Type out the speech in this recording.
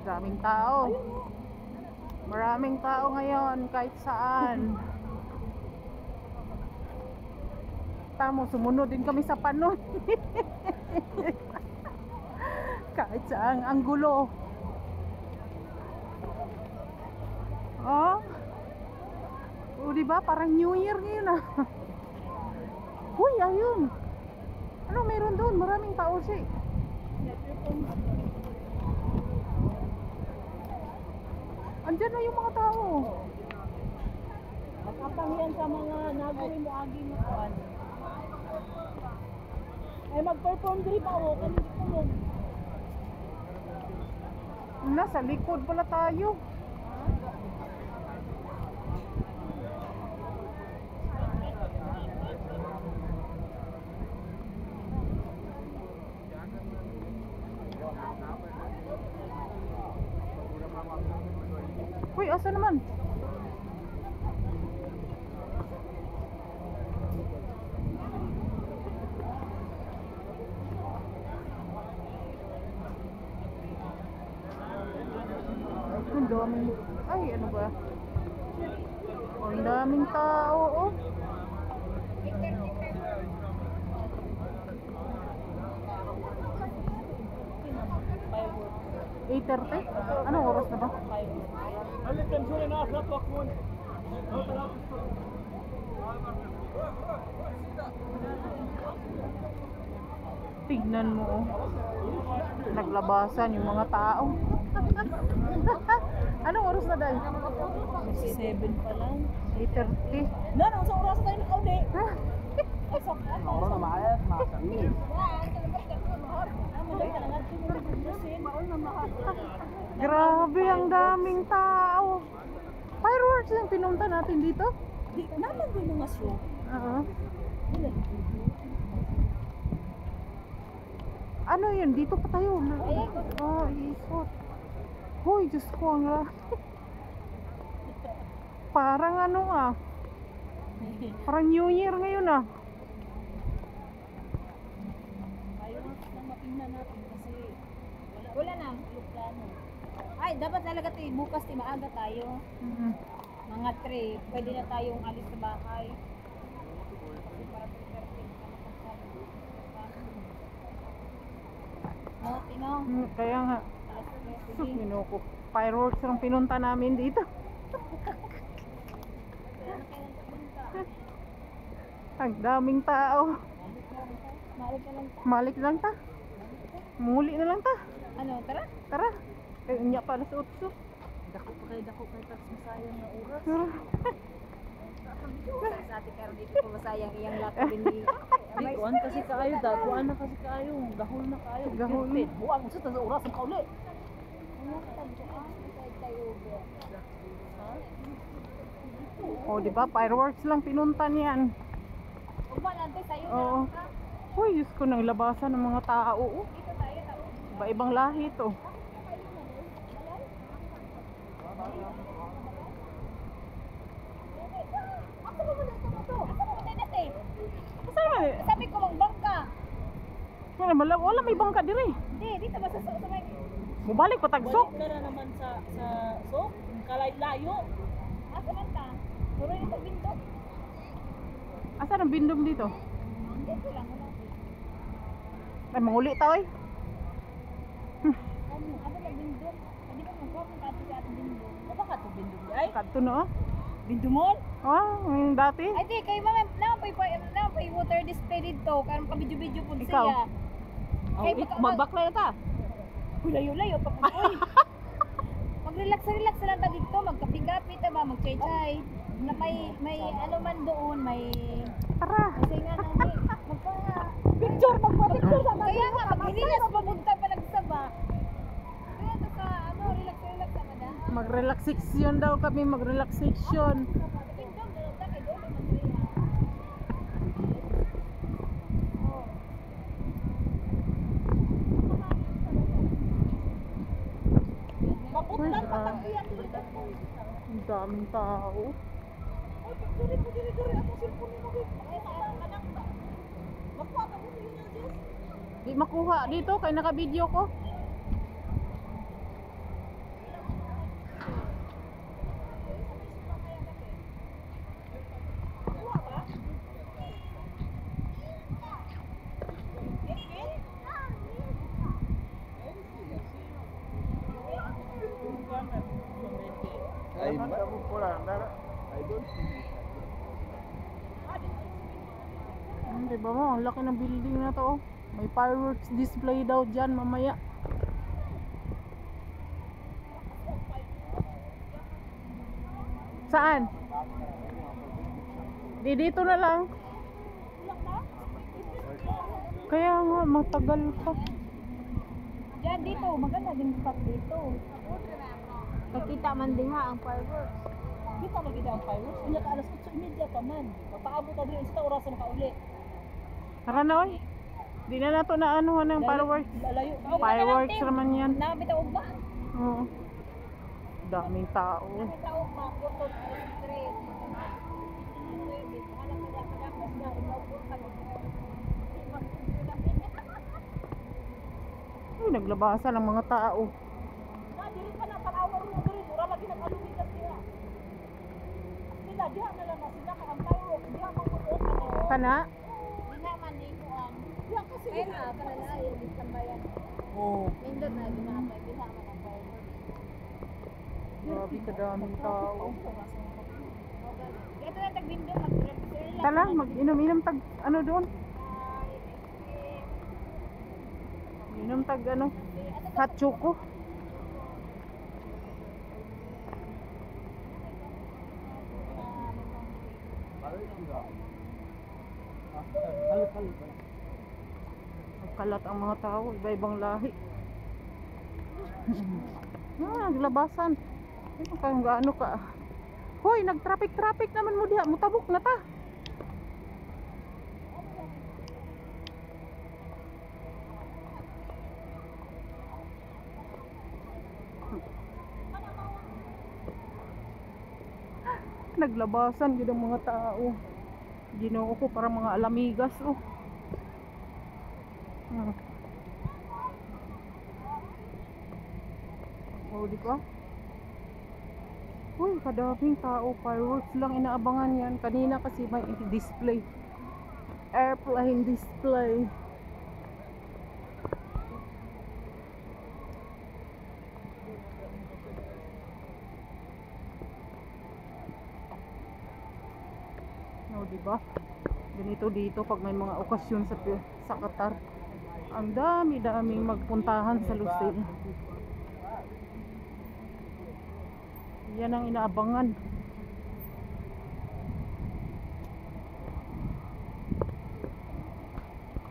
Maraming tao. Maraming tao ngayon kahit saan. Tamo, sumunod din kami sa panon. Kahit saan anggulo. Oh. O diba parang New Year ngayon ah. Uy, ayun. Ano meron doon? Maraming tao siya. Andyan na yung mga tao. Nakapangian sa mga nagawin mo aging kuan. Ay mag-perform diri pa o kanino tulong. Nasa likod pala tayo. Uy, asa naman? Ang daming, ay ano ba? Ang daming tao, oh. $8:30? Anong oras na ba? Tignan mo, oh. Naglabasan yung mga tao. Anong oras na dahil? 7 pa lang. 8:30. No, sa oras tayo nakauli. Orang na maayos, makasami. Grabe, ang daming tao. Fireworks yung pinunta natin dito? Di naman din mga show. Oo. Ano yun? Dito pa tayo. Oh, ikot. Hoy, Diyos ko nga. Parang ano ah. Parang New Year ngayon ah. Fireworks lang matingnan natin kasi wala na plano. Ay, dapat talaga bukas maaga tayo. Mga 3, pwede na tayong alis sa bahay. Kasi para perfect no, tinong. Kaya nga. Sus, minuko. Fireworks ang pinunta namin dito. Ang daming tao. Malik lang ta. Muli na lang ta. Ano, tara? Tara. Kaya unya pa alas 8. Dako kay tax masayang na oras. Sa atin karon dito ko masayang iyang lato ni. Di kuan kasi kaayo da, kuan na kasi kaayo, gahol na kaayo. Gahol. Buang sa ta oras ang kauli. Oh, di ba? Fireworks lang pinunta niyan. Umalante sayo na Oo. lang ka. Uy, Diyos ko, nang labasan ng mga tao. Oh. Dito tayo ta. Iba-ibang lahi to. Sabi ko magbangka. Wala may bangka diri. Hindi, dito ba sa may Mubalik pa tagsok. balik na naman sa so, kalay-layo. Asa man ta? Puro ito binto. Asa ang bindom dito? Dito lang wala. Ay, manguli ta oy. Ano ba binto? Hindi ba magpapon ka sa ating binto? Ano ka to binto ay? Kadto no. Binto mo? Ah, yung dati. Ay di kay mama na pay water display dito karon ka video pud Ikaw? siya. Oh, magbakla na ta. Layo-layo pa po. Mag-relax lang ta dito, magkape-kape ta ba, mag-chay-chay. Na may ano man doon, may Tara. kasi nga nani picture magpa-picture sa kaya nga maghinilas papunta pa nagsaba. Kaya to ka ano, relax ta mada. Mag-relaxation daw kami, mag-relaxation. Pindom na ta kay doon man diri. Maputlan pa tang iyan dito. Ang daming tao. Diri atong cellphone mo gid. Ay kanang ba. Magpapa mo yun Jess. Di makuha dito kay naka-video ko. Diba mo, ang laki ng building na to. Oh. May fireworks display daw dyan mamaya. Saan? Dito na lang. Kaya nga, matagal pa. Diyan dito, maganda din spot dito. Nakita man diha ang fireworks. Kita lagi ang fireworks. Unya ka alas 8:30 pa man. Papaabot ta diri sa oras na kauli. Tara na, oy. Di na nato na anuhan ng fireworks. Lalayo. Fireworks naman yan. Nakabitaw ba? Oo. Daming tao. Nakabitaw ba? Photo street. Ay, naglabasan ang mga tao. Dili ka na tanawa ro diri, mura lagi nag-alumigas diha. Sila diha na lang sila ka ang fireworks diha man ko open. Kana? Di naman ni kuan. Diha kasi. Kaya na kanala yung tambayan. Oh. Nindot na ginatay di naman ang fireworks. Grabe kadaming tao. Ito na tag-window mag-represent. Tala, mag-inom-inom tag ano doon? Inom tag ano? Hot choco. Kalat ang mga tao, iba-ibang lahi. Naglabasan. Ito kayong gaano ka. Hoy, nag-traffic naman mo diha, mutabok na ta. Naglabasan gid ang mga tao. Ginoo ko para mga alamigas oh. Oh, di ba? Uy, kadaming tao. Fireworks lang inaabangan yan. Kanina kasi may display. Airplane display. No, di ba? Ganito dito pag may mga okasyon sa Qatar. Ang dami-daming magpuntahan sa Lucille. Yan ang inaabangan.